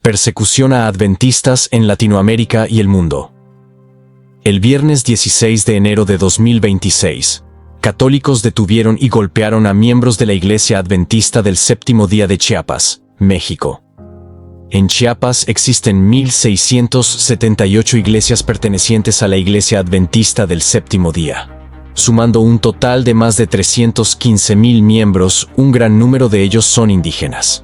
Persecución a adventistas en Latinoamérica y el mundo. El viernes 16 de enero de 2026, católicos detuvieron y golpearon a miembros de la Iglesia Adventista del Séptimo Día de Chiapas, México. En Chiapas existen 1,678 iglesias pertenecientes a la Iglesia Adventista del Séptimo Día, sumando un total de más de 315,000 miembros. Un gran número de ellos son indígenas.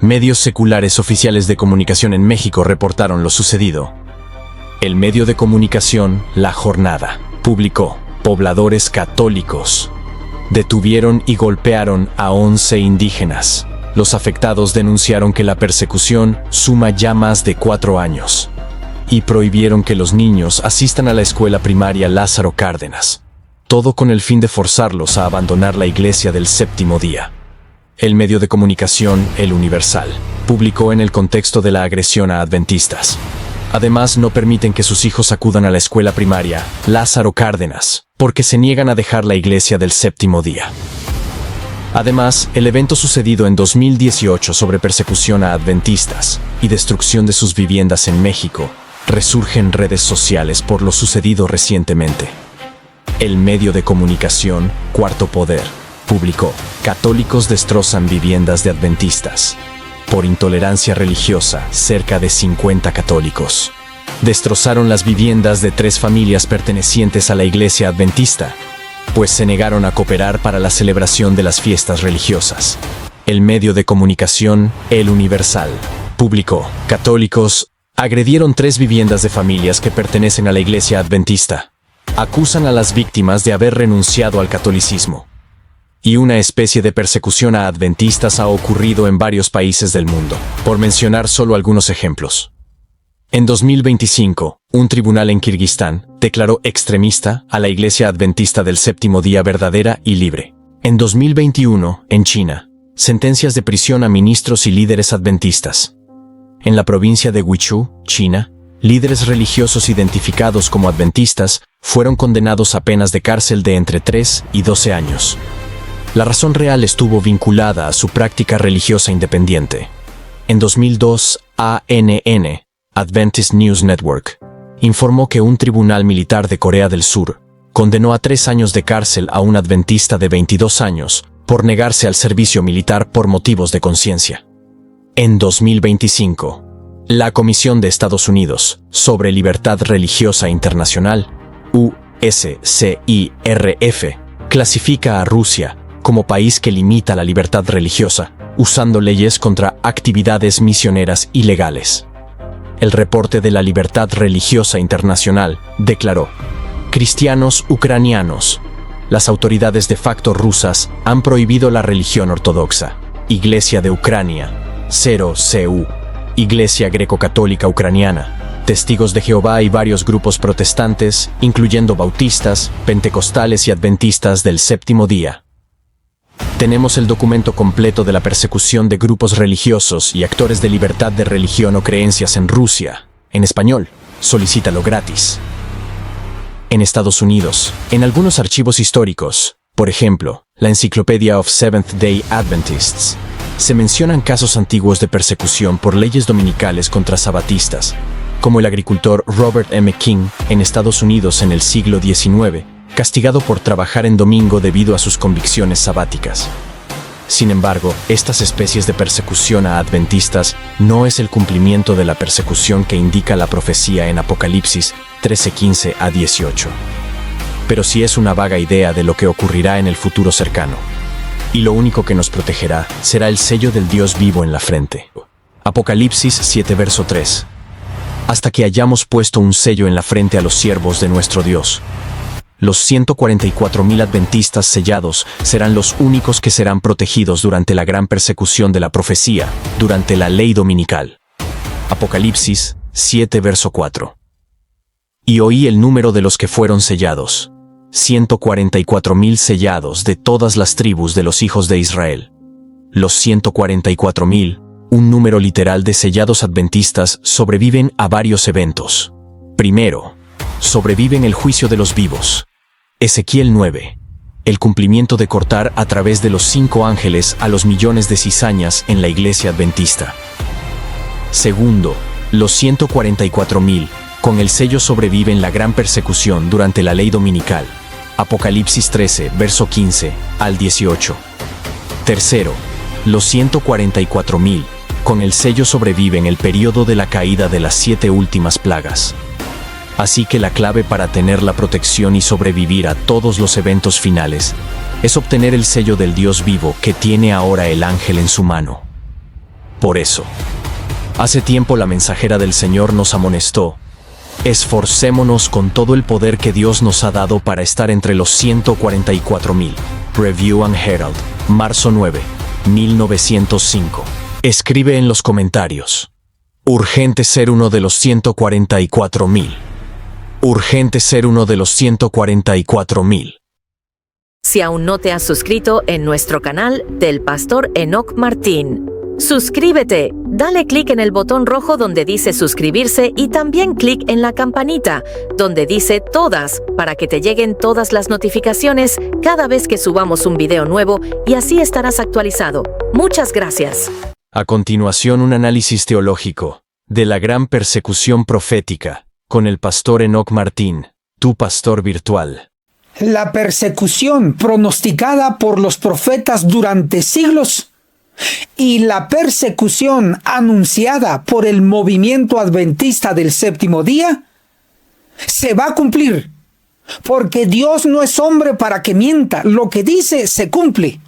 Medios seculares oficiales de comunicación en México reportaron lo sucedido. El medio de comunicación La Jornada publicó: pobladores católicos detuvieron y golpearon a 11 indígenas. Los afectados denunciaron que la persecución suma ya más de 4 años y prohibieron que los niños asistan a la escuela primaria Lázaro Cárdenas, todo con el fin de forzarlos a abandonar la Iglesia del Séptimo Día. El medio de comunicación El Universal publicó en el contexto de la agresión a adventistas. Además, no permiten que sus hijos acudan a la escuela primaria Lázaro Cárdenas, porque se niegan a dejar la Iglesia del Séptimo Día. Además, el evento sucedido en 2018 sobre persecución a adventistas y destrucción de sus viviendas en México resurge en redes sociales por lo sucedido recientemente. El medio de comunicación Cuarto Poder publicó: católicos destrozan viviendas de adventistas. Por intolerancia religiosa, cerca de 50 católicos destrozaron las viviendas de 3 familias pertenecientes a la Iglesia Adventista, pues se negaron a cooperar para la celebración de las fiestas religiosas. El medio de comunicación El Universal publicó: católicos agredieron 3 viviendas de familias que pertenecen a la Iglesia Adventista. Acusan a las víctimas de haber renunciado al catolicismo. Y una especie de persecución a adventistas ha ocurrido en varios países del mundo, por mencionar solo algunos ejemplos. En 2025, un tribunal en Kirguistán declaró extremista a la Iglesia Adventista del Séptimo Día verdadera y libre. En 2021, en China, sentencias de prisión a ministros y líderes adventistas. En la provincia de Guizhou, China, líderes religiosos identificados como adventistas fueron condenados a penas de cárcel de entre 3 y 12 años. La razón real estuvo vinculada a su práctica religiosa independiente. En 2002, ANN, Adventist News Network, informó que un tribunal militar de Corea del Sur condenó a 3 años de cárcel a un adventista de 22 años por negarse al servicio militar por motivos de conciencia. En 2025, la Comisión de Estados Unidos sobre Libertad Religiosa Internacional, USCIRF, clasifica a Rusia como país que limita la libertad religiosa, usando leyes contra actividades misioneras ilegales. El reporte de la Libertad Religiosa Internacional declaró: cristianos ucranianos. Las autoridades de facto rusas han prohibido la religión ortodoxa. Iglesia de Ucrania, 0CU, Iglesia Greco-Católica Ucraniana, Testigos de Jehová y varios grupos protestantes, incluyendo bautistas, pentecostales y adventistas del Séptimo Día. Tenemos el documento completo de la persecución de grupos religiosos y actores de libertad de religión o creencias en Rusia, en español. Solicítalo gratis. En Estados Unidos, en algunos archivos históricos, por ejemplo, la Encyclopedia of Seventh-day Adventists, se mencionan casos antiguos de persecución por leyes dominicales contra sabatistas, como el agricultor Robert M. King en Estados Unidos en el siglo XIX, castigado por trabajar en domingo debido a sus convicciones sabáticas. Sin embargo, estas especies de persecución a adventistas no es el cumplimiento de la persecución que indica la profecía en Apocalipsis 13:15 a 18. Pero sí es una vaga idea de lo que ocurrirá en el futuro cercano. Y lo único que nos protegerá será el sello del Dios vivo en la frente. Apocalipsis 7 verso 3. Hasta que hayamos puesto un sello en la frente a los siervos de nuestro Dios. Los 144,000 adventistas sellados serán los únicos que serán protegidos durante la gran persecución de la profecía, durante la ley dominical. Apocalipsis 7 verso 4. Y oí el número de los que fueron sellados: 144,000 sellados de todas las tribus de los hijos de Israel. Los 144,000, un número literal de sellados adventistas, sobreviven a varios eventos. Primero, sobreviven el juicio de los vivos. Ezequiel 9. El cumplimiento de cortar a través de los 5 ángeles a los millones de cizañas en la Iglesia Adventista. Segundo, los 144,000 con el sello sobreviven la gran persecución durante la ley dominical. Apocalipsis 13, verso 15 al 18. Tercero, los 144,000 con el sello sobreviven el período de la caída de las 7 últimas plagas. Así que la clave para tener la protección y sobrevivir a todos los eventos finales es obtener el sello del Dios vivo que tiene ahora el ángel en su mano. Por eso, hace tiempo la mensajera del Señor nos amonestó: esforcémonos con todo el poder que Dios nos ha dado para estar entre los 144,000. Review and Herald, marzo 9, 1905. Escribe en los comentarios: urgente ser uno de los 144,000. Urgente ser uno de los 144,000. Si aún no te has suscrito en nuestro canal del Pastor Enoc Martín, suscríbete, dale clic en el botón rojo donde dice suscribirse y también clic en la campanita donde dice todas para que te lleguen todas las notificaciones cada vez que subamos un video nuevo y así estarás actualizado. Muchas gracias. A continuación, un análisis teológico de la gran persecución profética con el Pastor Enoc Martín, tu pastor virtual. La persecución pronosticada por los profetas durante siglos y la persecución anunciada por el movimiento adventista del séptimo día se va a cumplir, porque Dios no es hombre para que mienta, lo que dice se cumple.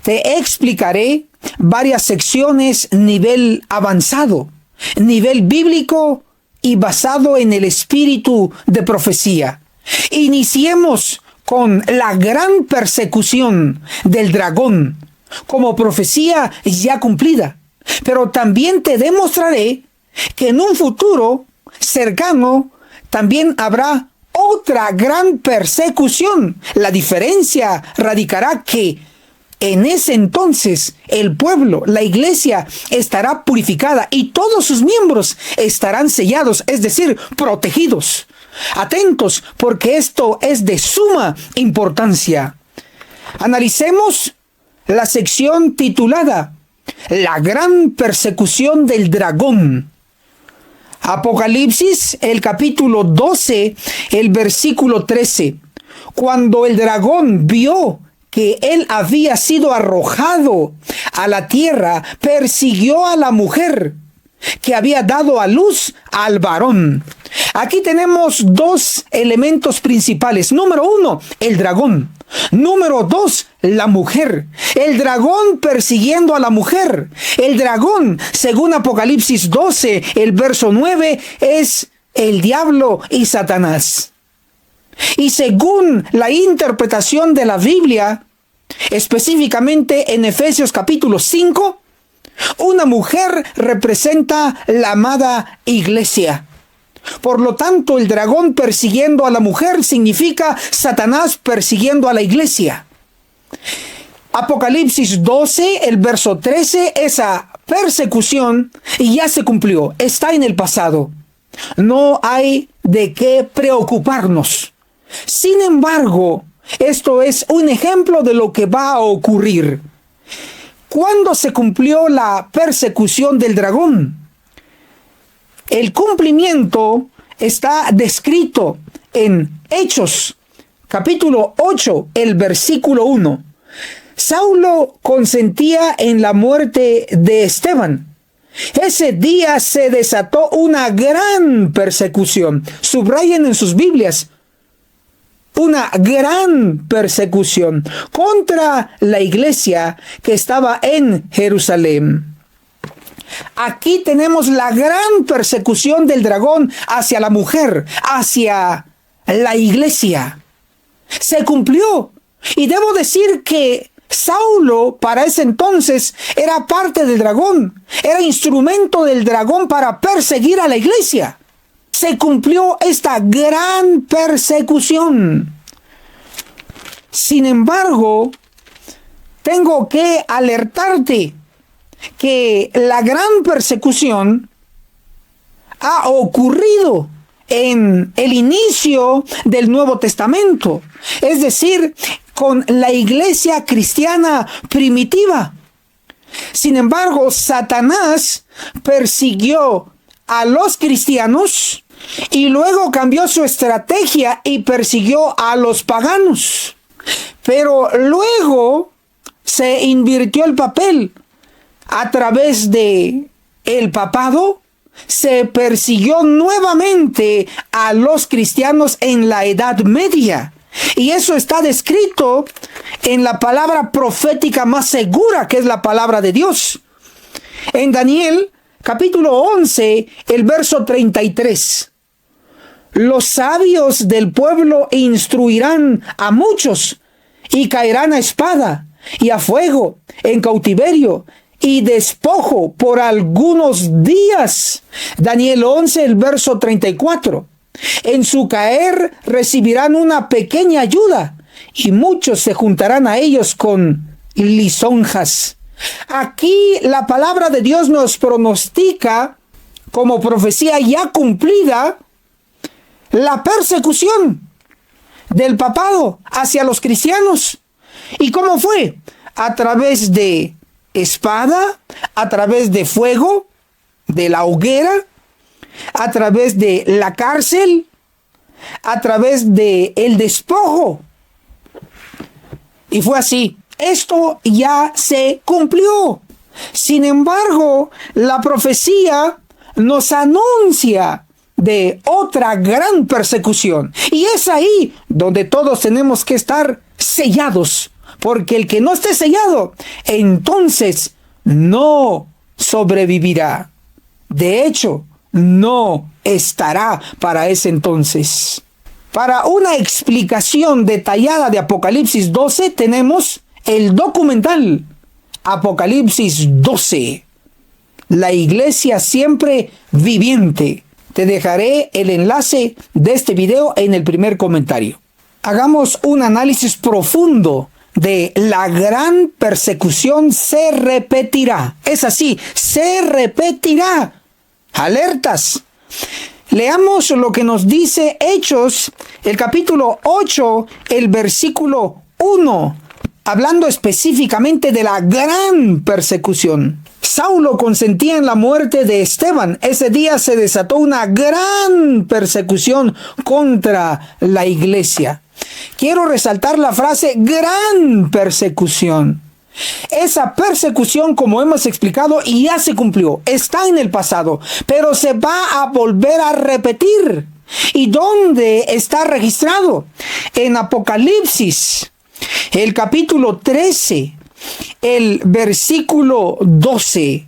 Te explicaré varias secciones nivel avanzado, nivel bíblico y basado en el espíritu de profecía. Iniciemos con la gran persecución del dragón, como profecía ya cumplida. Pero también te demostraré que en un futuro cercano también habrá otra gran persecución. La diferencia radicará que en ese entonces el pueblo, la iglesia, estará purificada y todos sus miembros estarán sellados, es decir, protegidos. Atentos, porque esto es de suma importancia. Analicemos la sección titulada La gran persecución del dragón. Apocalipsis, el capítulo 12, el versículo 13. Cuando el dragón vio que él había sido arrojado a la tierra, persiguió a la mujer que había dado a luz al varón. Aquí tenemos dos elementos principales. Número 1, el dragón. Número 2, la mujer. El dragón persiguiendo a la mujer. El dragón, según Apocalipsis 12, el verso 9, es el diablo y Satanás. Y según la interpretación de la Biblia, específicamente en Efesios capítulo 5, una mujer representa la amada iglesia. Por lo tanto, el dragón persiguiendo a la mujer significa Satanás persiguiendo a la iglesia. Apocalipsis 12, el verso 13, esa persecución ya se cumplió, está en el pasado. No hay de qué preocuparnos. Sin embargo, esto es un ejemplo de lo que va a ocurrir. ¿Cuándo se cumplió la persecución del dragón? El cumplimiento está descrito en Hechos, capítulo 8, el versículo 1. Saulo consentía en la muerte de Esteban. Ese día se desató una gran persecución. Subrayen en sus Biblias. Una gran persecución contra la iglesia que estaba en Jerusalén. Aquí tenemos la gran persecución del dragón hacia la mujer, hacia la iglesia. Se cumplió. Y debo decir que Saulo para ese entonces era parte del dragón, era instrumento del dragón para perseguir a la iglesia. Se cumplió esta gran persecución. Sin embargo, tengo que alertarte que la gran persecución ha ocurrido en el inicio del Nuevo Testamento, es decir, con la iglesia cristiana primitiva. Sin embargo, Satanás persiguió a los cristianos y luego cambió su estrategia y persiguió a los paganos. Pero luego se invirtió el papel. A través de el papado se persiguió nuevamente a los cristianos en la Edad Media. Y eso está descrito en la palabra profética más segura, que es la palabra de Dios. En Daniel, capítulo 11, el verso 33. Los sabios del pueblo instruirán a muchos y caerán a espada y a fuego, en cautiverio y despojo por algunos días. Daniel 11, el verso 34. En su caer recibirán una pequeña ayuda y muchos se juntarán a ellos con lisonjas. Aquí la palabra de Dios nos pronostica, como profecía ya cumplida, la persecución del papado hacia los cristianos. ¿Y cómo fue? A través de espada, a través de fuego, de la hoguera, a través de la cárcel, a través de el despojo. Y fue así. Esto ya se cumplió. Sin embargo, la profecía nos anuncia de otra gran persecución. Y es ahí donde todos tenemos que estar sellados. Porque el que no esté sellado, entonces no sobrevivirá. De hecho, no estará para ese entonces. Para una explicación detallada de Apocalipsis 12, tenemos el documental Apocalipsis 12, la iglesia siempre viviente. Te dejaré el enlace de este video en el primer comentario. Hagamos un análisis profundo de la gran persecución. Se repetirá. Es así, se repetirá. Alertas. Leamos lo que nos dice Hechos, el capítulo 8, el versículo 1, hablando específicamente de la gran persecución. Saulo consentía en la muerte de Esteban. Ese día se desató una gran persecución contra la iglesia. Quiero resaltar la frase gran persecución. Esa persecución, como hemos explicado, ya se cumplió, está en el pasado, pero se va a volver a repetir. ¿Y dónde está registrado? En Apocalipsis, el capítulo 13, el versículo 12.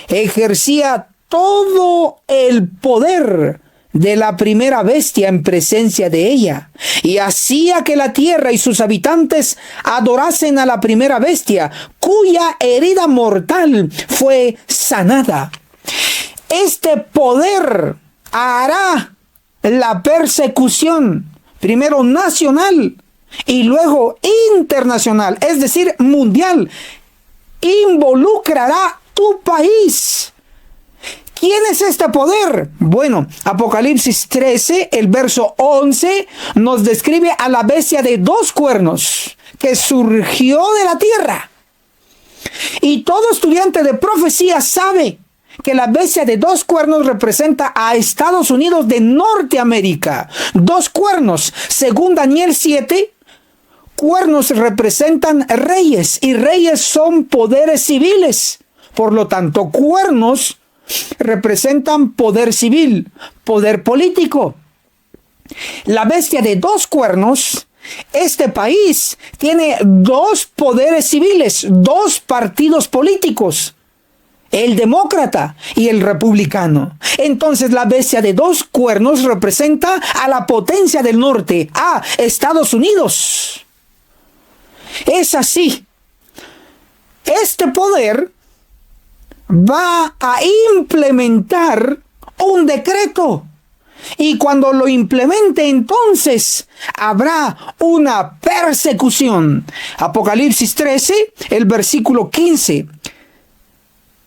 Ejercía todo el poder de la primera bestia en presencia de ella, y hacía que la tierra y sus habitantes adorasen a la primera bestia, cuya herida mortal fue sanada. Este poder hará la persecución, primero nacional y luego internacional, es decir, mundial. Involucrará tu país. ¿Quién es este poder? Bueno, Apocalipsis 13, el verso 11, nos describe a la bestia de 2 cuernos que surgió de la tierra. Y todo estudiante de profecía sabe que la bestia de 2 cuernos representa a Estados Unidos de Norteamérica. 2 cuernos, según Daniel 7, cuernos representan reyes y reyes son poderes civiles. Por lo tanto, cuernos representan poder civil, poder político. La bestia de 2 cuernos, este país tiene 2 poderes civiles, 2 partidos políticos, el demócrata y el republicano. Entonces la bestia de 2 cuernos representa a la potencia del norte, a Estados Unidos. Es así. Este poder va a implementar un decreto. Y cuando lo implemente, entonces habrá una persecución. Apocalipsis 13, el versículo 15.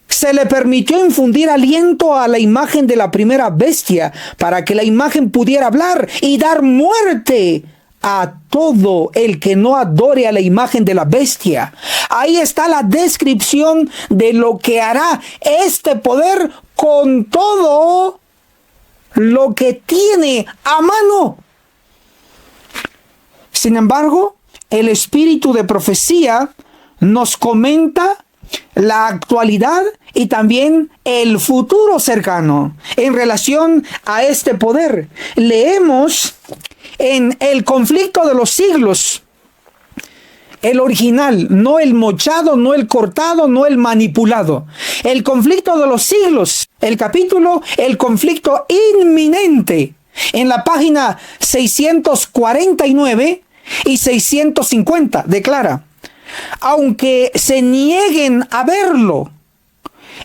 Se le permitió infundir aliento a la imagen de la primera bestia para que la imagen pudiera hablar y dar muerte a todo el que no adore a la imagen de la bestia. Ahí está la descripción de lo que hará este poder con todo lo que tiene a mano. Sin embargo, el espíritu de profecía nos comenta la actualidad y también el futuro cercano en relación a este poder. Leemos en el conflicto de los siglos, el original, no el mochado, no el cortado, no el manipulado. El conflicto de los siglos, el capítulo, el conflicto inminente, en la página 649 y 650, declara: aunque se nieguen a verlo,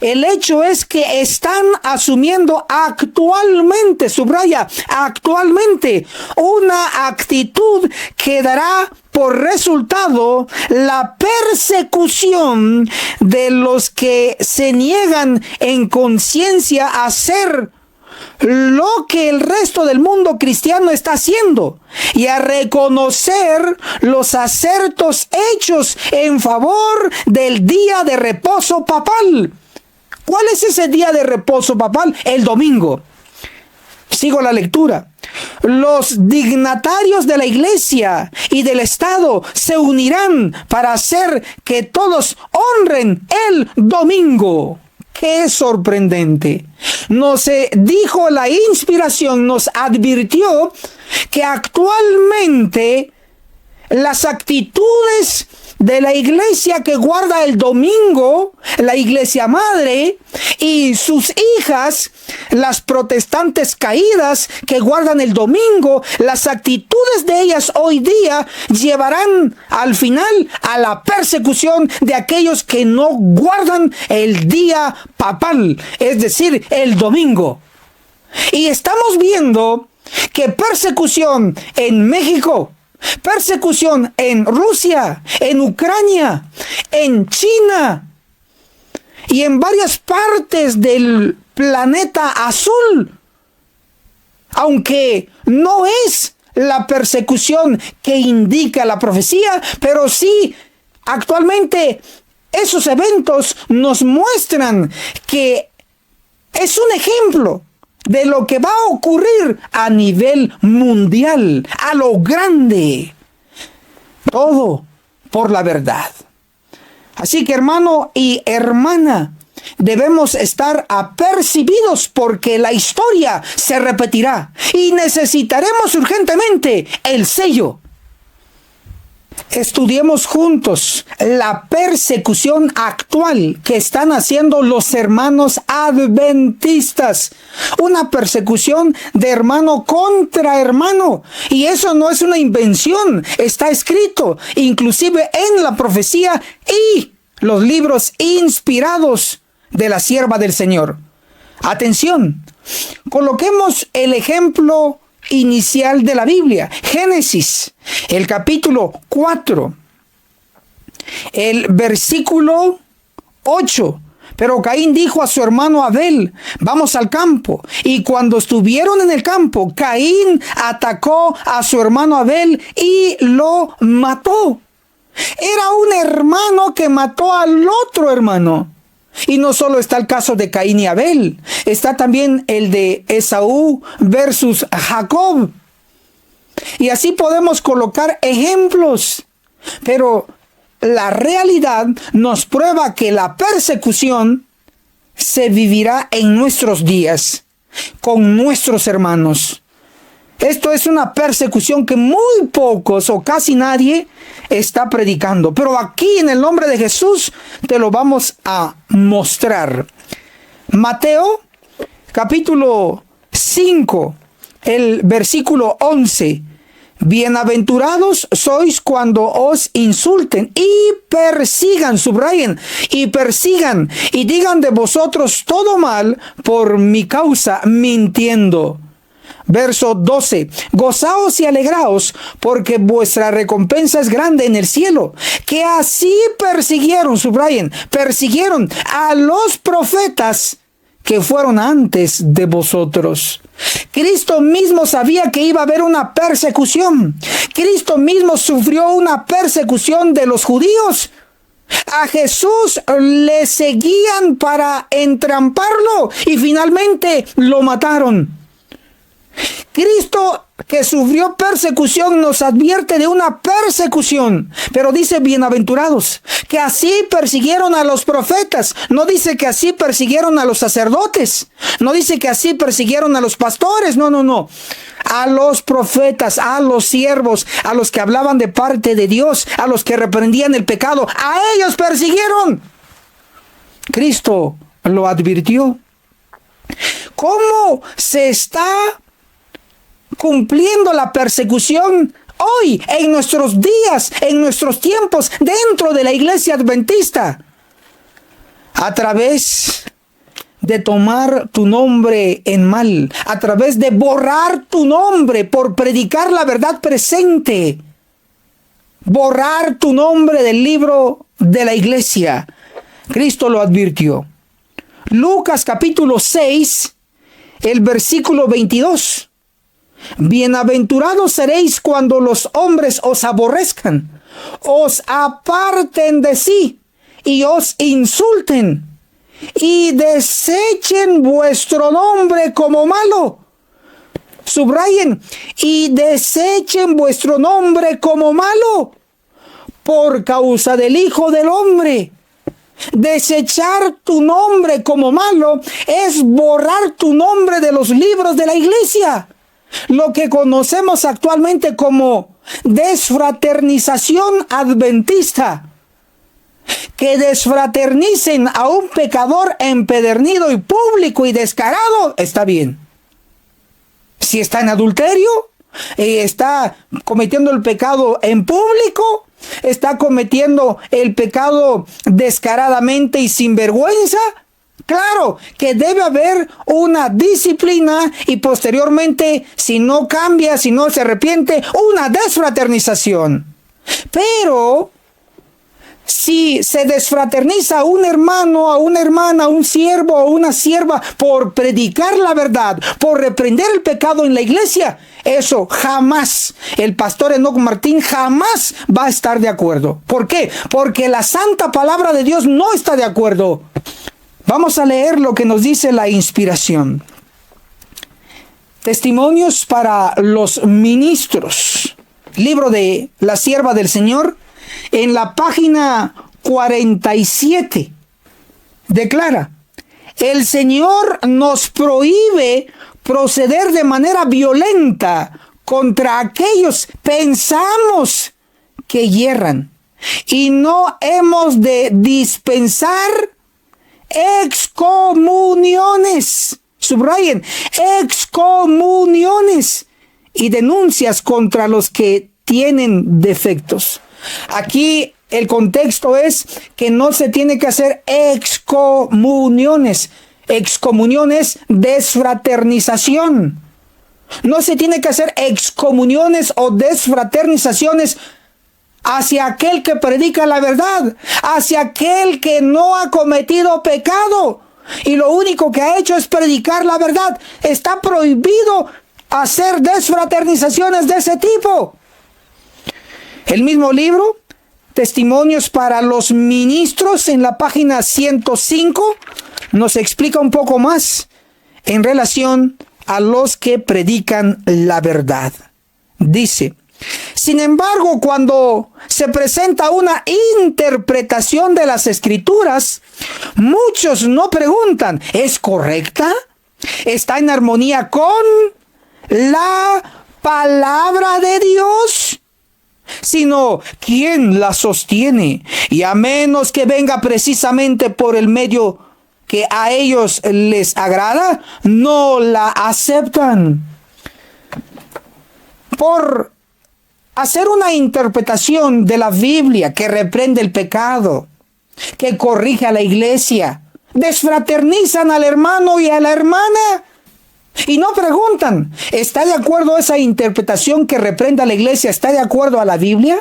el hecho es que están asumiendo actualmente, subraya, actualmente, una actitud que dará por resultado la persecución de los que se niegan en conciencia a hacer lo que el resto del mundo cristiano está haciendo y a reconocer los acertos hechos en favor del día de reposo papal. ¿Cuál es ese día de reposo papal? El domingo. Sigo la lectura. Los dignatarios de la iglesia y del Estado se unirán para hacer que todos honren el domingo. ¡Qué sorprendente! Nos dijo la inspiración, nos advirtió que actualmente las actitudes de la iglesia que guarda el domingo, la iglesia madre, y sus hijas, las protestantes caídas que guardan el domingo, las actitudes de ellas hoy día llevarán al final a la persecución de aquellos que no guardan el día papal, es decir, el domingo. Y estamos viendo que persecución en México, persecución en Rusia, en Ucrania, en China y en varias partes del planeta azul, aunque no es la persecución que indica la profecía, pero sí actualmente esos eventos nos muestran que es un ejemplo de lo que va a ocurrir a nivel mundial, a lo grande. Todo por la verdad. Así que, hermano y hermana, debemos estar apercibidos porque la historia se repetirá y necesitaremos urgentemente el sello. Estudiemos juntos la persecución actual que están haciendo los hermanos adventistas. Una persecución de hermano contra hermano. Y eso no es una invención. Está escrito inclusive en la profecía y los libros inspirados de la sierva del Señor. Atención. Coloquemos el ejemplo inicial de la Biblia. Génesis, el capítulo 4, el versículo 8. Pero Caín dijo a su hermano Abel: vamos al campo. Y cuando estuvieron en el campo, Caín atacó a su hermano Abel y lo mató. Era un hermano que mató al otro hermano. Y no solo está el caso de Caín y Abel, está también el de Esaú versus Jacob. Y así podemos colocar ejemplos. Pero la realidad nos prueba que la persecución se vivirá en nuestros días, con nuestros hermanos. Esto es una persecución que muy pocos o casi nadie está predicando. Pero aquí en el nombre de Jesús te lo vamos a mostrar. Mateo capítulo 5, el versículo 11. Bienaventurados sois cuando os insulten y persigan, subrayen, y persigan y digan de vosotros todo mal por mi causa, mintiendo. Verso 12. Gozaos y alegraos, porque vuestra recompensa es grande en el cielo, que así persiguieron, subrayen, persiguieron a los profetas que fueron antes de vosotros. Cristo mismo sabía que iba a haber una persecución. Cristo mismo sufrió una persecución de los judíos. A Jesús le seguían para entramparlo y finalmente lo mataron. Cristo, que sufrió persecución, nos advierte de una persecución, pero dice bienaventurados, que así persiguieron a los profetas. No dice que así persiguieron a los sacerdotes, no dice que así persiguieron a los pastores, no. A los profetas, a los siervos, a los que hablaban de parte de Dios, a los que reprendían el pecado, a ellos persiguieron. Cristo lo advirtió. ¿Cómo se está cumpliendo la persecución hoy, en nuestros días, en nuestros tiempos, dentro de la iglesia adventista? A través de tomar tu nombre en mal, a través de borrar tu nombre por predicar la verdad presente, borrar tu nombre del libro de la iglesia. Cristo lo advirtió. Lucas capítulo 6, el versículo 22. Bienaventurados seréis cuando los hombres os aborrezcan, os aparten de sí y os insulten y desechen vuestro nombre como malo. Subrayen, y desechen vuestro nombre como malo por causa del Hijo del Hombre. Desechar tu nombre como malo es borrar tu nombre de los libros de la iglesia. Lo que conocemos actualmente como desfraternización adventista. Que desfraternicen a un pecador empedernido y público y descarado, está bien. Si está en adulterio, está cometiendo el pecado en público, está cometiendo el pecado descaradamente y sin vergüenza, claro que debe haber una disciplina y posteriormente, si no cambia, si no se arrepiente, una desfraternización. Pero si se desfraterniza a un hermano, a una hermana, a un siervo, a una sierva por predicar la verdad, por reprender el pecado en la iglesia, eso jamás, el pastor Enoc Martín jamás va a estar de acuerdo. ¿Por qué? Porque la santa palabra de Dios no está de acuerdo. Vamos a leer lo que nos dice la inspiración. Testimonios para los ministros. Libro de la sierva del Señor. En la página 47 declara: el Señor nos prohíbe proceder de manera violenta contra aquellos pensamos que hierran, y no hemos de dispensar excomuniones, subrayen, excomuniones y denuncias contra los que tienen defectos. Aquí el contexto es que no se tiene que hacer excomuniones. Excomunión es desfraternización. No se tiene que hacer excomuniones o desfraternizaciones hacia aquel que predica la verdad, hacia aquel que no ha cometido pecado y lo único que ha hecho es predicar la verdad. Está prohibido hacer desfraternizaciones de ese tipo. El mismo libro, Testimonios para los Ministros, en la página 105, nos explica un poco más en relación a los que predican la verdad. Dice: sin embargo, cuando se presenta una interpretación de las Escrituras, muchos no preguntan, ¿es correcta? ¿Está en armonía con la palabra de Dios? Sino, ¿quién la sostiene? Y a menos que venga precisamente por el medio que a ellos les agrada, no la aceptan. Por hacer una interpretación de la Biblia que reprende el pecado, que corrige a la iglesia, desfraternizan al hermano y a la hermana y no preguntan, ¿está de acuerdo esa interpretación que reprende a la iglesia? ¿Está de acuerdo a la Biblia?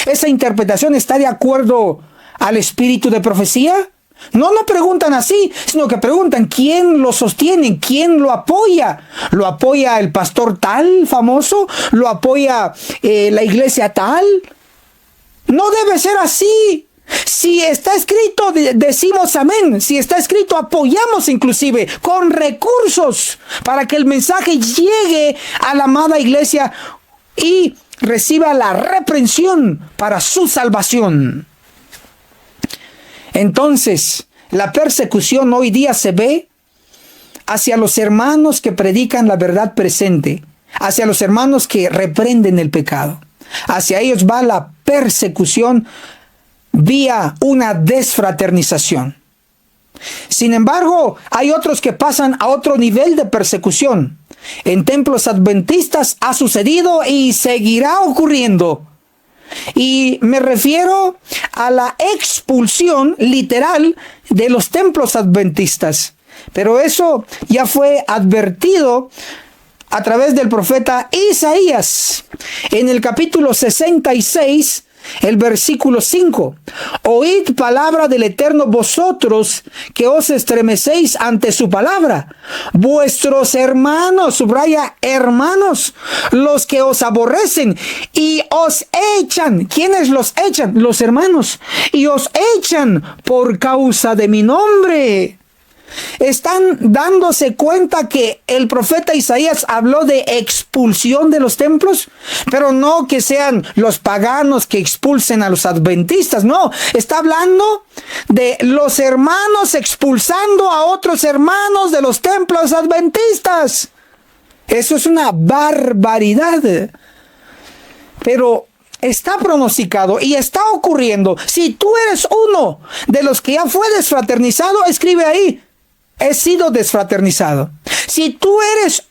¿Esa interpretación está de acuerdo al espíritu de profecía? No preguntan así, sino que preguntan quién lo sostiene, quién lo apoya. ¿Lo apoya el pastor tal famoso? ¿Lo apoya la iglesia tal? No debe ser así. Si está escrito, decimos amén. Si está escrito, apoyamos inclusive con recursos para que el mensaje llegue a la amada iglesia y reciba la reprensión para su salvación. Entonces, la persecución hoy día se ve hacia los hermanos que predican la verdad presente, hacia los hermanos que reprenden el pecado. Hacia ellos va la persecución vía una desfraternización. Sin embargo, hay otros que pasan a otro nivel de persecución. En templos adventistas ha sucedido y seguirá ocurriendo. Y me refiero a la expulsión literal de los templos adventistas. Pero eso ya fue advertido a través del profeta Isaías en el capítulo 66, el versículo 5. Oíd palabra del Eterno vosotros que os estremecéis ante su palabra. Vuestros hermanos, subraya hermanos, los que os aborrecen y os echan. ¿Quiénes los echan? Los hermanos. Y os echan por causa de mi nombre. Están dándose cuenta que el profeta Isaías habló de expulsión de los templos, pero no que sean los paganos que expulsen a los adventistas, no, está hablando de los hermanos expulsando a otros hermanos de los templos adventistas. Eso es una barbaridad, pero está pronosticado y está ocurriendo. Si tú eres uno de los que ya fue desfraternizado, escribe ahí: he sido desfraternizado. Si tú eres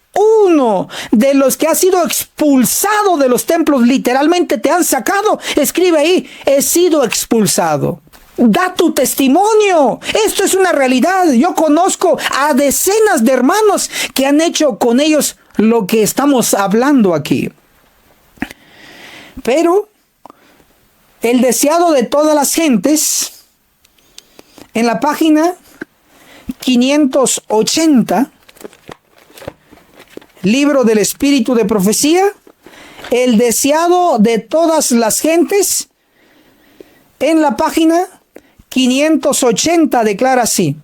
uno de los que ha sido expulsado de los templos, literalmente te han sacado, escribe ahí: he sido expulsado. Da tu testimonio. Esto es una realidad. Yo conozco a decenas de hermanos que han hecho con ellos lo que estamos hablando aquí. Pero el deseado de todas las gentes, en la página 580, libro del Espíritu de Profecía, el deseado de todas las gentes, en la página 580 declara así: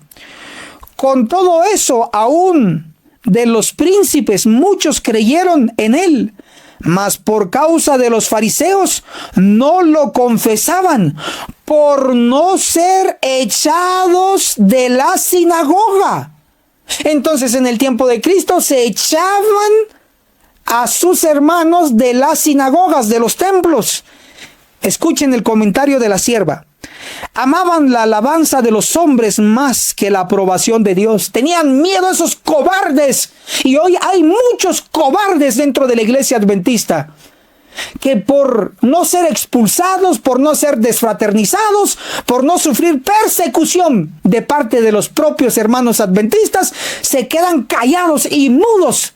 con todo eso, aún de los príncipes muchos creyeron en él, mas por causa de los fariseos no lo confesaban, por no ser echados de la sinagoga. Entonces, en el tiempo de Cristo se echaban a sus hermanos de las sinagogas, de los templos. Escuchen el comentario de la sierva. Amaban la alabanza de los hombres más que la aprobación de Dios. Tenían miedo a esos cobardes. Y hoy hay muchos cobardes dentro de la iglesia adventista, que por no ser expulsados, por no ser desfraternizados, por no sufrir persecución de parte de los propios hermanos adventistas, se quedan callados y mudos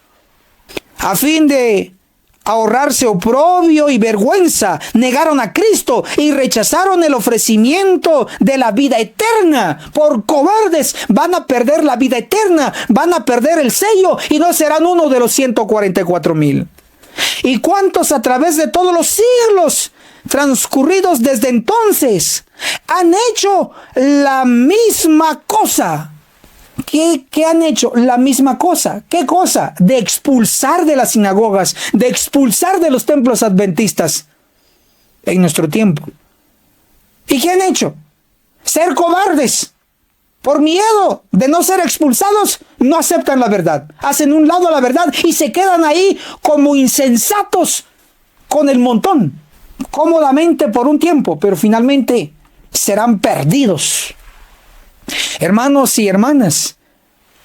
a fin de ahorrarse oprobio y vergüenza. Negaron a Cristo y rechazaron el ofrecimiento de la vida eterna. Por cobardes van a perder la vida eterna, van a perder el sello y no serán uno de los 144,000. ¿Y cuántos a través de todos los siglos transcurridos desde entonces han hecho la misma cosa? ¿Qué han hecho? La misma cosa. ¿Qué cosa? De expulsar de las sinagogas, de expulsar de los templos adventistas en nuestro tiempo. ¿Y qué han hecho? Ser cobardes. Por miedo de no ser expulsados, no aceptan la verdad. Hacen un lado la verdad y se quedan ahí como insensatos con el montón, cómodamente por un tiempo, pero finalmente serán perdidos. Hermanos y hermanas,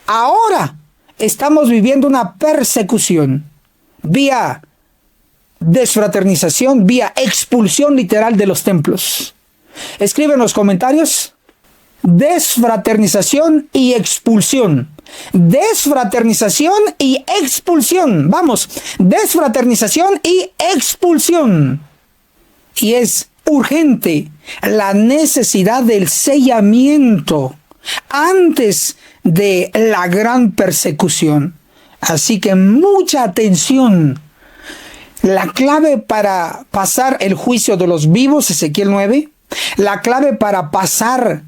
ahora estamos viviendo una persecución vía desfraternización, vía expulsión literal de los templos. Escribe en los comentarios: desfraternización y expulsión. Desfraternización y expulsión. Vamos, desfraternización y expulsión. Y es urgente la necesidad del sellamiento antes de la gran persecución. Así que mucha atención. La clave para pasar el juicio de los vivos, Ezequiel 9, la clave para pasar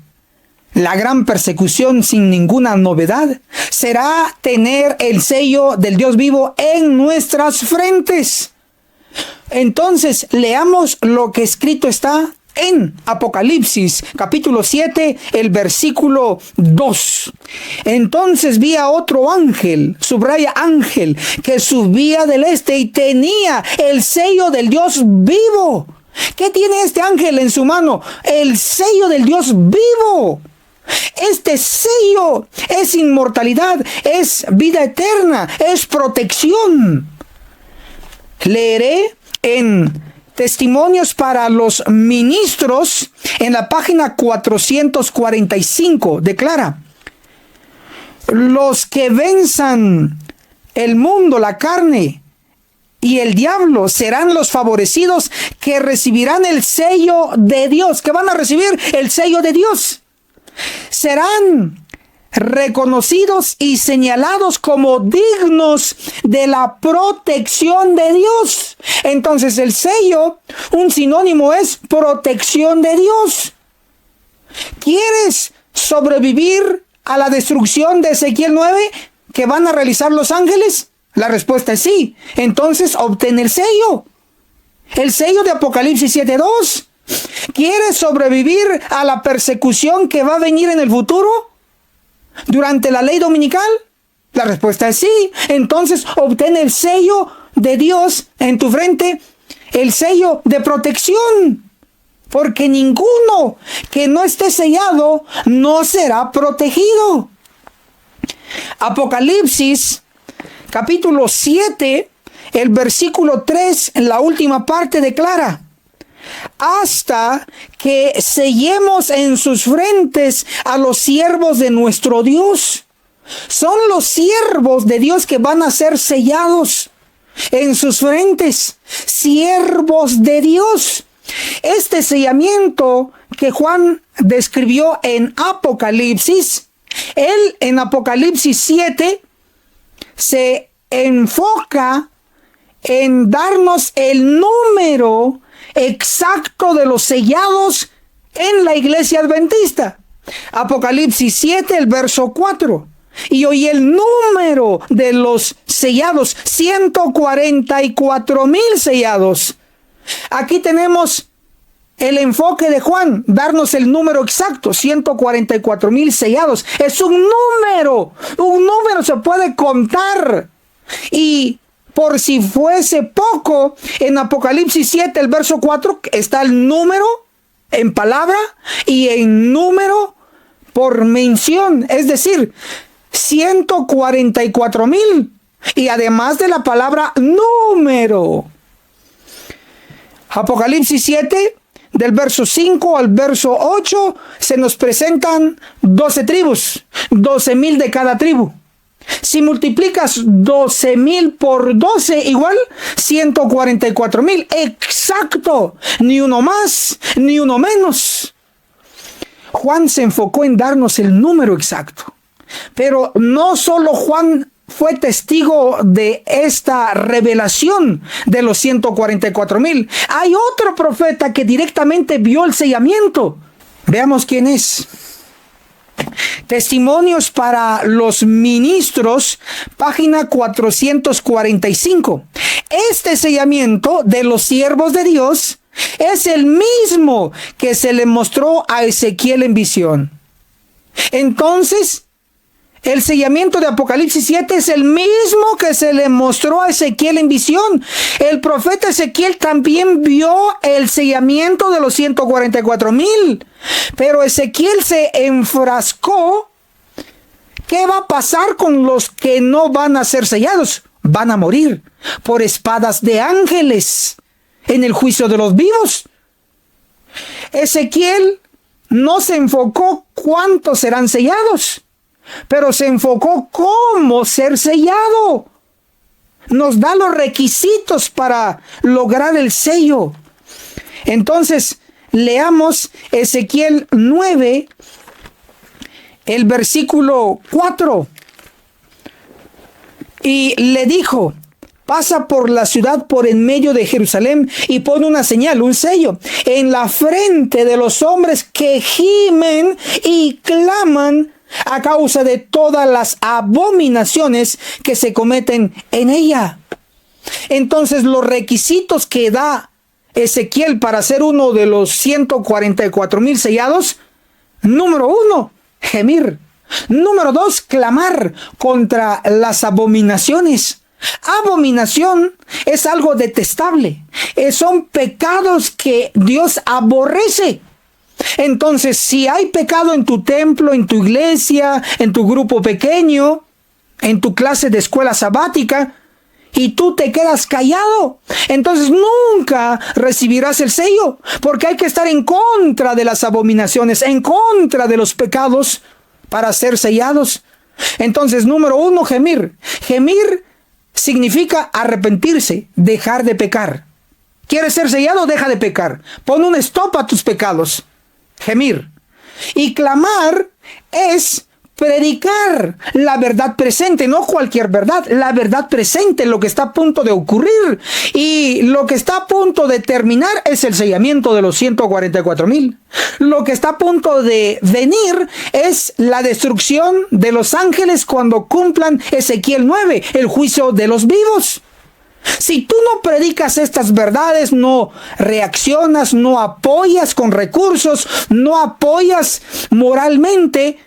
la gran persecución sin ninguna novedad, será tener el sello del Dios vivo en nuestras frentes. Entonces, leamos lo que escrito está en Apocalipsis, capítulo 7, el versículo 2. Entonces vi a otro ángel, subraya ángel, que subía del este y tenía el sello del Dios vivo. ¿Qué tiene este ángel en su mano? El sello del Dios vivo. Este sello es inmortalidad, es vida eterna, es protección. Leeré en Testimonios para los ministros, en la página 445, declara: los que venzan el mundo, la carne y el diablo serán los favorecidos que recibirán el sello de Dios, que van a recibir el sello de Dios. Serán reconocidos y señalados como dignos de la protección de Dios. Entonces el sello, un sinónimo es protección de Dios. ¿Quieres sobrevivir a la destrucción de Ezequiel 9 que van a realizar los ángeles? La respuesta es sí. Entonces obtén el sello de Apocalipsis 7:2. ¿Quieres sobrevivir a la persecución que va a venir en el futuro durante la ley dominical? La respuesta es sí. Entonces obtén el sello de Dios en tu frente, el sello de protección, porque ninguno que no esté sellado no será protegido. Apocalipsis capítulo 7, el versículo 3, en la última parte declara: hasta que sellemos en sus frentes a los siervos de nuestro Dios. Son los siervos de Dios que van a ser sellados en sus frentes, siervos de Dios. Este sellamiento que Juan describió en Apocalipsis, él en Apocalipsis 7 se enfoca en darnos el número exacto de los sellados en la iglesia adventista. Apocalipsis 7, el verso 4. Y hoy el número de los sellados, 144,000 sellados. Aquí tenemos el enfoque de Juan, darnos el número exacto, 144,000 sellados. Es un número se puede contar. Y por si fuese poco, en Apocalipsis 7, el verso 4, está el número en palabra y en número por mención. Es decir, 144,000. Y además de la palabra número. Apocalipsis 7, del verso 5 al verso 8, se nos presentan 12 tribus, 12,000 de cada tribu. Si multiplicas 12,000 por 12, igual 144,000. Exacto. Ni uno más, ni uno menos. Juan se enfocó en darnos el número exacto. Pero no solo Juan fue testigo de esta revelación de los 144,000. Hay otro profeta que directamente vio el sellamiento. Veamos quién es. Testimonios para los ministros, página 445. Este sellamiento de los siervos de Dios es el mismo que se le mostró a Ezequiel en visión. Entonces, el sellamiento de Apocalipsis 7 es el mismo que se le mostró a Ezequiel en visión. El profeta Ezequiel también vio el sellamiento de los 144,000. Pero Ezequiel se enfrascó. ¿Qué va a pasar con los que no van a ser sellados? Van a morir por espadas de ángeles en el juicio de los vivos. Ezequiel no se enfocó cuántos serán sellados, pero se enfocó cómo ser sellado. Nos da los requisitos para lograr el sello. Entonces, leamos Ezequiel 9, el versículo 4. Y le dijo: pasa por la ciudad por en medio de Jerusalén y pon una señal, un sello, en la frente de los hombres que gimen y claman a causa de todas las abominaciones que se cometen en ella. Entonces, los requisitos que da Ezequiel para ser uno de los 144,000 sellados: número 1, gemir. Número 2, clamar contra las abominaciones. Abominación es algo detestable. Son pecados que Dios aborrece. Entonces, si hay pecado en tu templo, en tu iglesia, en tu grupo pequeño, en tu clase de escuela sabática, y tú te quedas callado, entonces nunca recibirás el sello, porque hay que estar en contra de las abominaciones, en contra de los pecados para ser sellados. Entonces, número 1, gemir. Gemir significa arrepentirse, dejar de pecar. ¿Quieres ser sellado? Deja de pecar. Pon un stop a tus pecados. Gemir. Y clamar es predicar la verdad presente, no cualquier verdad, la verdad presente, lo que está a punto de ocurrir. Y lo que está a punto de terminar es el sellamiento de los 144,000. Lo que está a punto de venir es la destrucción de los ángeles cuando cumplan Ezequiel 9, el juicio de los vivos. Si tú no predicas estas verdades, no reaccionas, no apoyas con recursos, no apoyas moralmente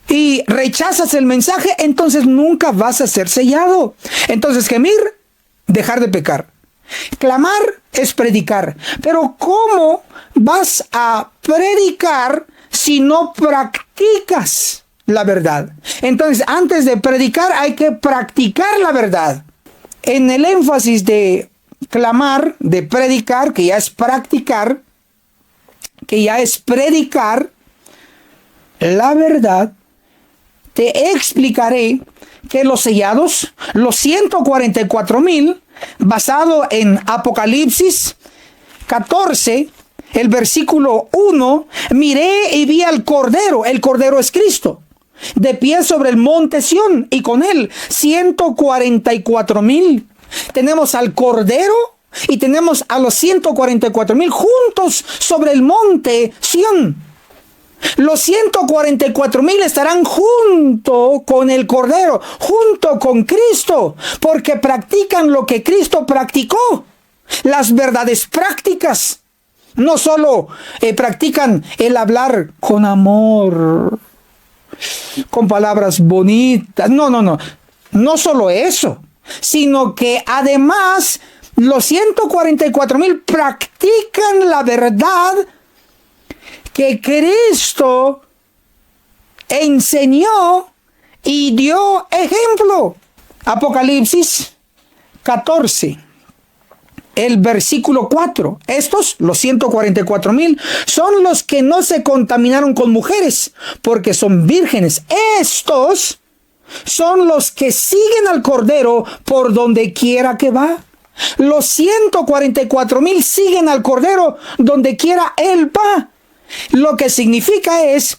y rechazas el mensaje, entonces nunca vas a ser sellado. Entonces, gemir, dejar de pecar. Clamar es predicar. Pero ¿cómo vas a predicar si no practicas la verdad? Entonces, antes de predicar hay que practicar la verdad. En el énfasis de clamar, de predicar, que ya es practicar, que ya es predicar la verdad, te explicaré que los sellados, los 144,000, basado en Apocalipsis 14, el versículo 1, miré y vi al Cordero, el Cordero es Cristo, de pie sobre el monte Sión, y con él 144,000. Tenemos al Cordero y tenemos a los 144,000 juntos sobre el monte Sión. Los 144,000 estarán junto con el Cordero, junto con Cristo, porque practican lo que Cristo practicó, las verdades prácticas. No solo practican el hablar con amor, con palabras bonitas, no solo eso, sino que además los 144,000 practican la verdad que Cristo enseñó y dio ejemplo. Apocalipsis 14, el versículo 4. Estos, los 144,000, son los que no se contaminaron con mujeres, porque son vírgenes. Estos son los que siguen al Cordero por donde quiera que va. Los 144,000 siguen al Cordero donde quiera Él va. Lo que significa es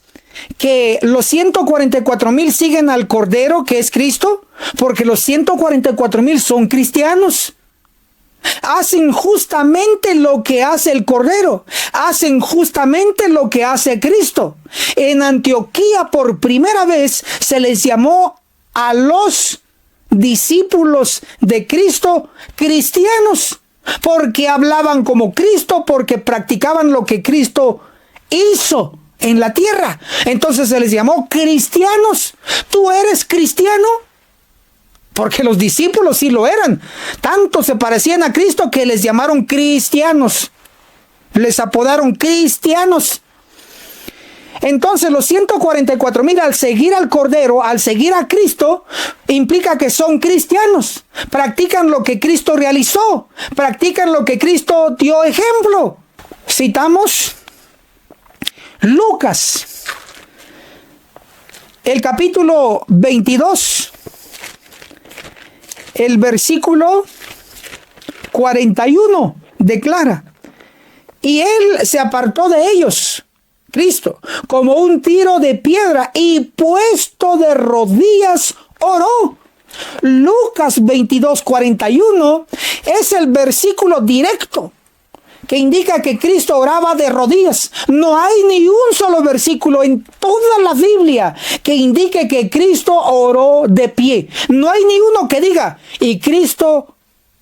que los 144,000 siguen al Cordero, que es Cristo, porque los 144,000 son cristianos. Hacen justamente lo que hace el Cordero, hacen justamente lo que hace Cristo. En Antioquía, por primera vez, se les llamó a los discípulos de Cristo cristianos, porque hablaban como Cristo, porque practicaban lo que Cristo hizo en la tierra. Entonces se les llamó cristianos. ¿Tú eres cristiano? Porque los discípulos sí lo eran. Tanto se parecían a Cristo que les llamaron cristianos. Les apodaron cristianos. Entonces los 144,000, al seguir al Cordero, al seguir a Cristo, implica que son cristianos. Practican lo que Cristo realizó. Practican lo que Cristo dio ejemplo. Citamos Lucas, el capítulo 22, el versículo 41, declara: Y él se apartó de ellos, Cristo, como un tiro de piedra, y puesto de rodillas oró. Lucas 22:41 es el versículo directo que indica que Cristo oraba de rodillas. No hay ni un solo versículo en toda la Biblia que indique que Cristo oró de pie. No hay ni uno que diga, y Cristo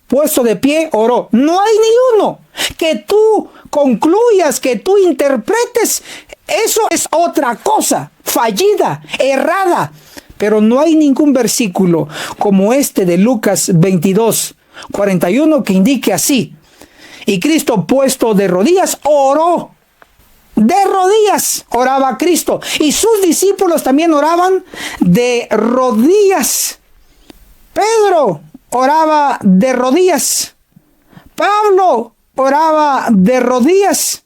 puesto de pie oró. No hay ni uno que tú concluyas, que tú interpretes. Eso es otra cosa, fallida, errada. Pero no hay ningún versículo como este de Lucas 22:41 que indique así. Y Cristo puesto de rodillas oró. De rodillas oraba Cristo. Y sus discípulos también oraban de rodillas. Pedro oraba de rodillas. Pablo oraba de rodillas.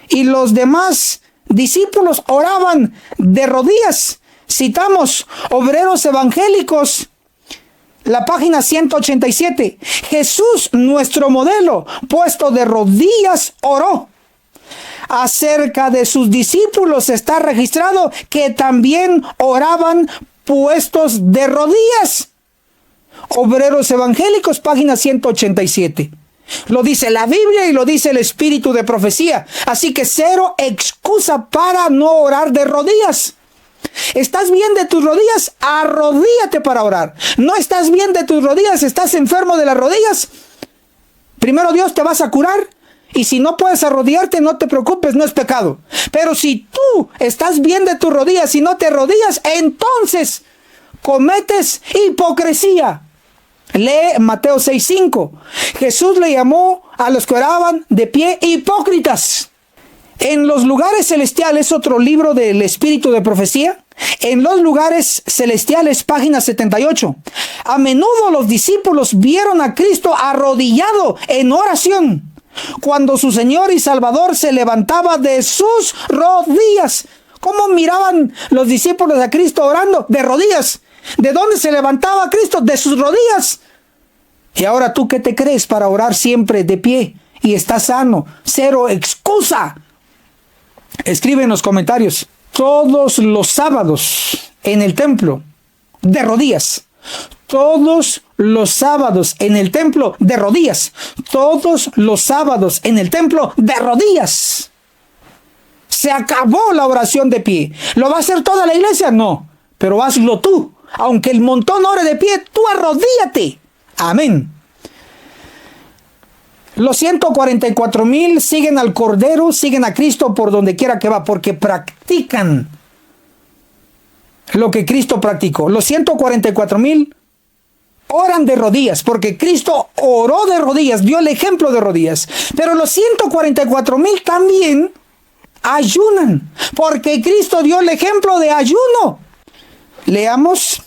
Y los demás discípulos oraban de rodillas. Citamos Obreros Evangélicos, la página 187. Jesús, nuestro modelo, puesto de rodillas, oró. Acerca de sus discípulos está registrado que también oraban puestos de rodillas. Obreros Evangélicos, página 187. Lo dice la Biblia y lo dice el Espíritu de Profecía. Así que cero excusa para no orar de rodillas. ¿Estás bien de tus rodillas? Arrodíllate para orar. ¿No estás bien de tus rodillas? ¿Estás enfermo de las rodillas? Primero Dios te vas a curar. Y si no puedes arrodillarte, no te preocupes, no es pecado. Pero si tú estás bien de tus rodillas y no te arrodillas, entonces cometes hipocresía. Lee Mateo 6:5. Jesús le llamó a los que oraban de pie hipócritas. En los lugares celestiales, otro libro del Espíritu de Profecía, en los lugares celestiales, página 78. A menudo los discípulos vieron a Cristo arrodillado en oración, cuando su Señor y Salvador se levantaba de sus rodillas. ¿Cómo miraban los discípulos a Cristo orando? De rodillas. ¿De dónde se levantaba Cristo? De sus rodillas. Y ahora, ¿tú qué te crees para orar siempre de pie y estás sano? Cero excusa. Escribe en los comentarios. Todos los sábados en el templo, de rodillas. Todos los sábados en el templo, de rodillas. Todos los sábados en el templo, de rodillas. Se acabó la oración de pie. ¿Lo va a hacer toda la iglesia? No. Pero hazlo tú. Aunque el montón ore de pie, tú arrodíllate. Amén. Los 144,000 siguen al Cordero, siguen a Cristo por donde quiera que va, porque practican lo que Cristo practicó. Los 144,000 oran de rodillas, porque Cristo oró de rodillas, dio el ejemplo de rodillas. Pero los 144,000 también ayunan, porque Cristo dio el ejemplo de ayuno. Leamos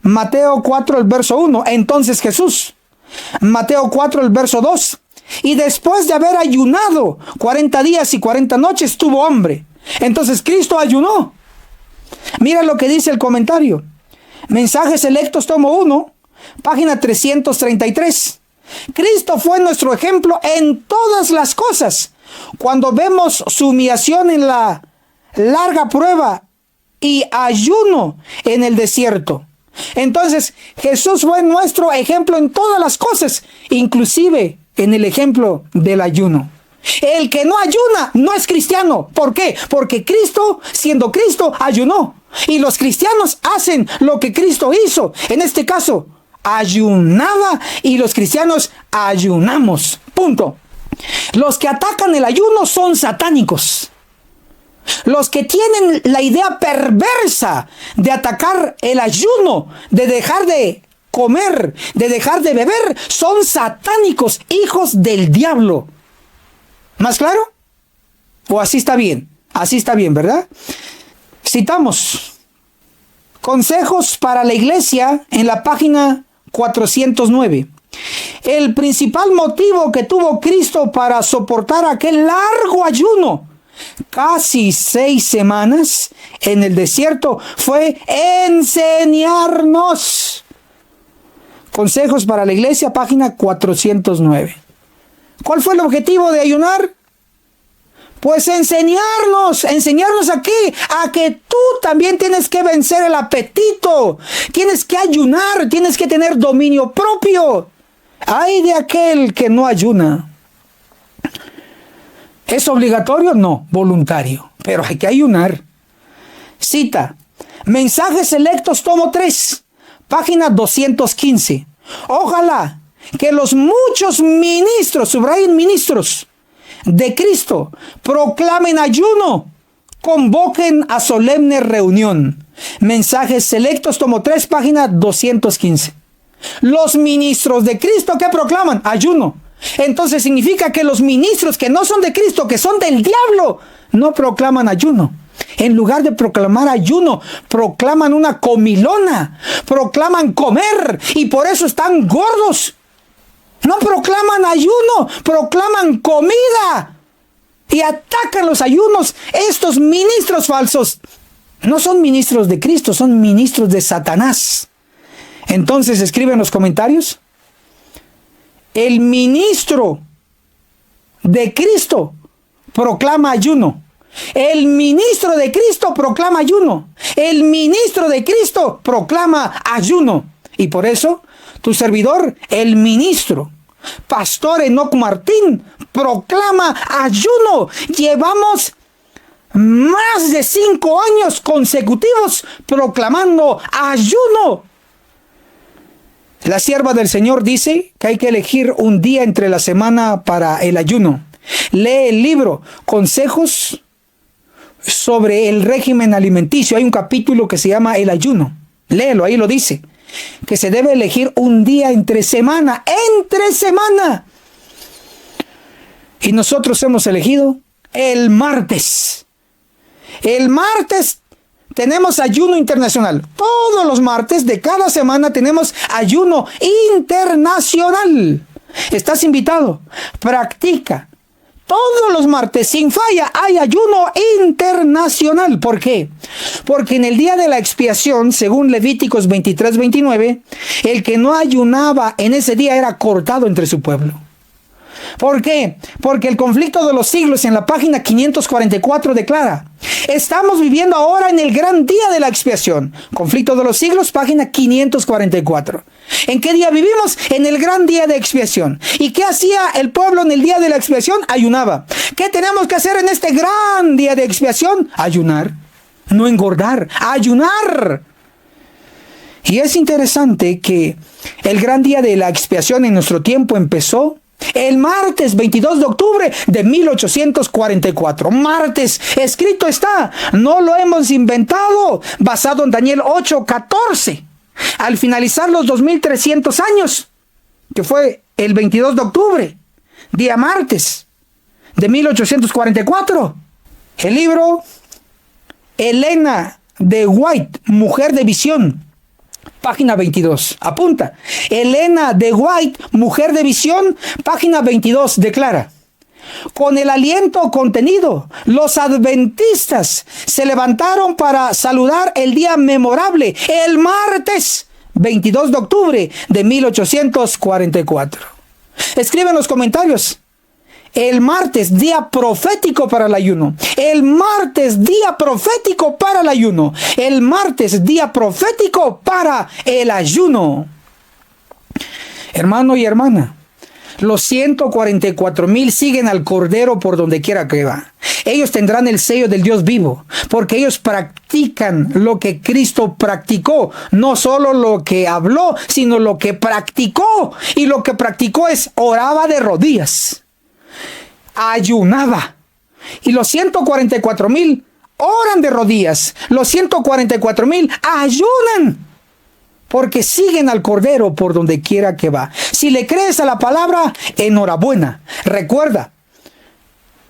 Mateo 4, el verso 1. Entonces Jesús. Mateo 4, el verso 2. Y después de haber ayunado 40 días y 40 noches, tuvo hambre. Entonces Cristo ayunó. Mira lo que dice el comentario. Mensajes Selectos, tomo 1, página 333. Cristo fue nuestro ejemplo en todas las cosas. Cuando vemos su humillación en la larga prueba y ayuno en el desierto. Entonces, Jesús fue nuestro ejemplo en todas las cosas, inclusive en el ejemplo del ayuno. El que no ayuna no es cristiano. ¿Por qué? Porque Cristo, siendo Cristo, ayunó. Y los cristianos hacen lo que Cristo hizo. En este caso, ayunaba y los cristianos ayunamos. Punto. Los que atacan el ayuno son satánicos. Los que tienen la idea perversa de atacar el ayuno, de dejar de comer, de dejar de beber, son satánicos, hijos del diablo. ¿Más claro? ¿O así está bien? Así está bien, ¿verdad? Citamos Consejos para la Iglesia en la página 409. El principal motivo que tuvo Cristo para soportar aquel largo ayuno, casi 6 semanas en el desierto, fue enseñarnos. Consejos para la Iglesia, página 409. ¿Cuál fue el objetivo de ayunar? Pues enseñarnos aquí a que tú también tienes que vencer el apetito, tienes que ayunar, tienes que tener dominio propio. Ay de aquel que no ayuna. ¿Es obligatorio? No, voluntario, pero hay que ayunar. Cita, Mensajes Selectos, tomo 3, página 215. Ojalá que los muchos ministros, subrayen ministros, de Cristo proclamen ayuno, convoquen a solemne reunión. Mensajes Selectos, tomo 3, página 215. Los ministros de Cristo, ¿qué proclaman? Ayuno. Entonces significa que los ministros que no son de Cristo, que son del diablo, no proclaman ayuno. En lugar de proclamar ayuno, proclaman una comilona, proclaman comer y por eso están gordos. No proclaman ayuno, proclaman comida y atacan los ayunos. Estos ministros falsos no son ministros de Cristo, son ministros de Satanás. Entonces escribe en los comentarios: el ministro de Cristo proclama ayuno. El ministro de Cristo proclama ayuno. El ministro de Cristo proclama ayuno. Y por eso, tu servidor, el ministro, Pastor Enoc Martín, proclama ayuno. Llevamos más de 5 años consecutivos proclamando ayuno. La sierva del Señor dice que hay que elegir un día entre la semana para el ayuno. Lee el libro Consejos sobre el régimen alimenticio. Hay un capítulo que se llama El ayuno. Léelo, ahí lo dice. Que se debe elegir un día entre semana. ¡Entre semana! Y nosotros hemos elegido el martes. El martes tenemos ayuno internacional. Todos los martes de cada semana tenemos ayuno internacional. Estás invitado. Practica. Todos los martes, sin falla, hay ayuno internacional. ¿Por qué? Porque en el día de la expiación, según Levíticos 23-29, el que no ayunaba en ese día era cortado entre su pueblo. ¿Por qué? Porque el conflicto de los siglos en la página 544 declara: estamos viviendo ahora en el gran día de la expiación. Conflicto de los siglos, página 544. ¿En qué día vivimos? En el gran día de expiación. ¿Y qué hacía el pueblo en el día de la expiación? Ayunaba. ¿Qué tenemos que hacer en este gran día de expiación? Ayunar. No engordar, ayunar. Y es interesante que el gran día de la expiación en nuestro tiempo empezó el martes 22 de octubre de 1844. Martes, escrito está, no lo hemos inventado, basado en Daniel 8:14. Al finalizar los 2300 años, que fue el 22 de octubre, día martes de 1844, el libro Elena de White, Mujer de Visión, página 22. Apunta. Elena de White, Mujer de Visión, página 22, declara: con el aliento contenido, los adventistas se levantaron para saludar el día memorable, el martes 22 de octubre de 1844. Escribe en los comentarios: el martes, día profético para el ayuno. El martes, día profético para el ayuno. El martes, día profético para el ayuno. Hermano y hermana, los 144,000 siguen al Cordero por donde quiera que va. Ellos tendrán el sello del Dios vivo, porque ellos practican lo que Cristo practicó. No solo lo que habló, sino lo que practicó. Y lo que practicó es oraba de rodillas, ayunaba. Y los 144,000 oran de rodillas. Los 144,000 ayunan, porque siguen al Cordero por donde quiera que va. Si le crees a la palabra, enhorabuena. Recuerda,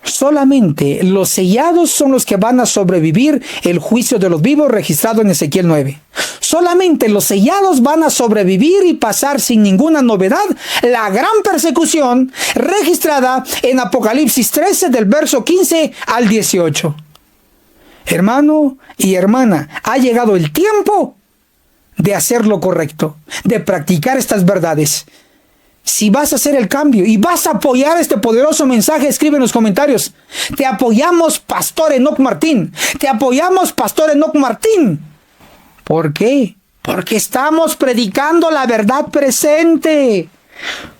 solamente los sellados son los que van a sobrevivir el juicio de los vivos registrado en Ezequiel 9. Solamente los sellados van a sobrevivir y pasar sin ninguna novedad la gran persecución registrada en Apocalipsis 13 del verso 15 al 18. Hermano y hermana, ha llegado el tiempo de hacer lo correcto, de practicar estas verdades. Si vas a hacer el cambio y vas a apoyar este poderoso mensaje, escribe en los comentarios: te apoyamos, Pastor Enoc Martín. Te apoyamos, Pastor Enoc Martín. ¿Por qué? Porque estamos predicando la verdad presente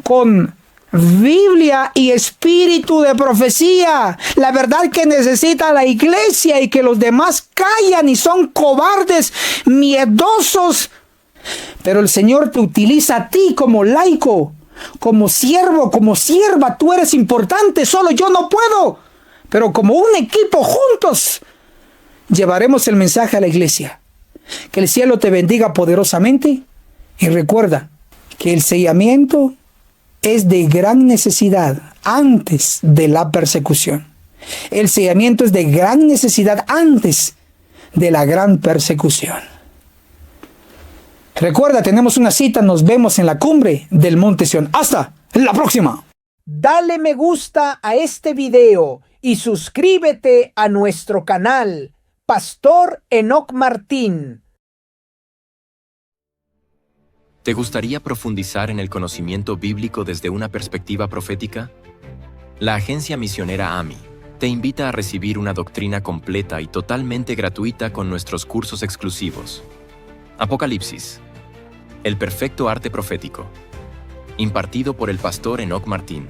con Biblia y espíritu de profecía. La verdad que necesita la iglesia y que los demás callan y son cobardes, miedosos. Pero el Señor te utiliza a ti como laico, como siervo, como sierva. Tú eres importante, solo yo no puedo. Pero como un equipo juntos llevaremos el mensaje a la iglesia. Que el cielo te bendiga poderosamente. Y recuerda que el sellamiento es de gran necesidad antes de la persecución. El sellamiento es de gran necesidad antes de la gran persecución. Recuerda, tenemos una cita, nos vemos en la cumbre del Monte Sión. ¡Hasta la próxima! Dale me gusta a este video y suscríbete a nuestro canal, Pastor Enoc Martín. ¿Te gustaría profundizar en el conocimiento bíblico desde una perspectiva profética? La agencia misionera AMI te invita a recibir una doctrina completa y totalmente gratuita con nuestros cursos exclusivos. Apocalipsis, el perfecto arte profético, impartido por el pastor Enoc Martín.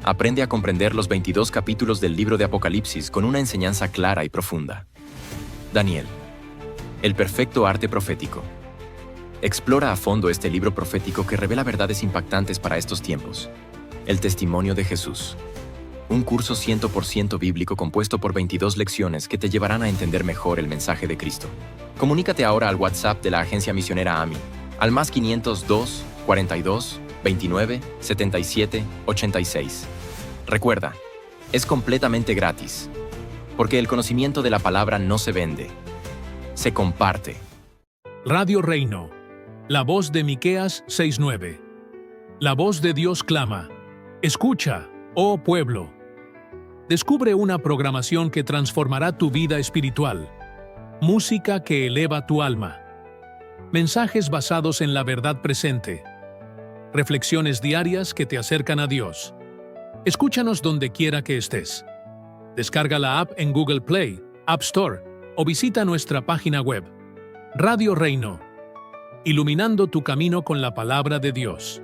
Aprende a comprender los 22 capítulos del libro de Apocalipsis con una enseñanza clara y profunda. Daniel, el perfecto arte profético. Explora a fondo este libro profético que revela verdades impactantes para estos tiempos. El testimonio de Jesús. Un curso 100% bíblico compuesto por 22 lecciones que te llevarán a entender mejor el mensaje de Cristo. Comunícate ahora al WhatsApp de la agencia misionera AMI, al más 502 42 29 77 86. Recuerda, es completamente gratis, porque el conocimiento de la palabra no se vende, se comparte. Radio Reino, la voz de Miqueas 6:9. La voz de Dios clama: escucha, oh pueblo. Descubre una programación que transformará tu vida espiritual. Música que eleva tu alma. Mensajes basados en la verdad presente. Reflexiones diarias que te acercan a Dios. Escúchanos donde quiera que estés. Descarga la app en Google Play, App Store o visita nuestra página web. Radio Reino, iluminando tu camino con la palabra de Dios.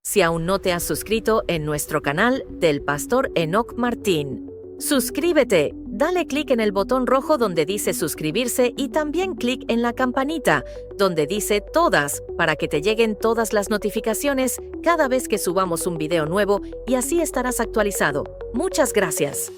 Si aún no te has suscrito en nuestro canal del Pastor Enoc Martín, suscríbete, dale clic en el botón rojo donde dice suscribirse y también clic en la campanita donde dice todas para que te lleguen todas las notificaciones cada vez que subamos un video nuevo y así estarás actualizado. Muchas gracias.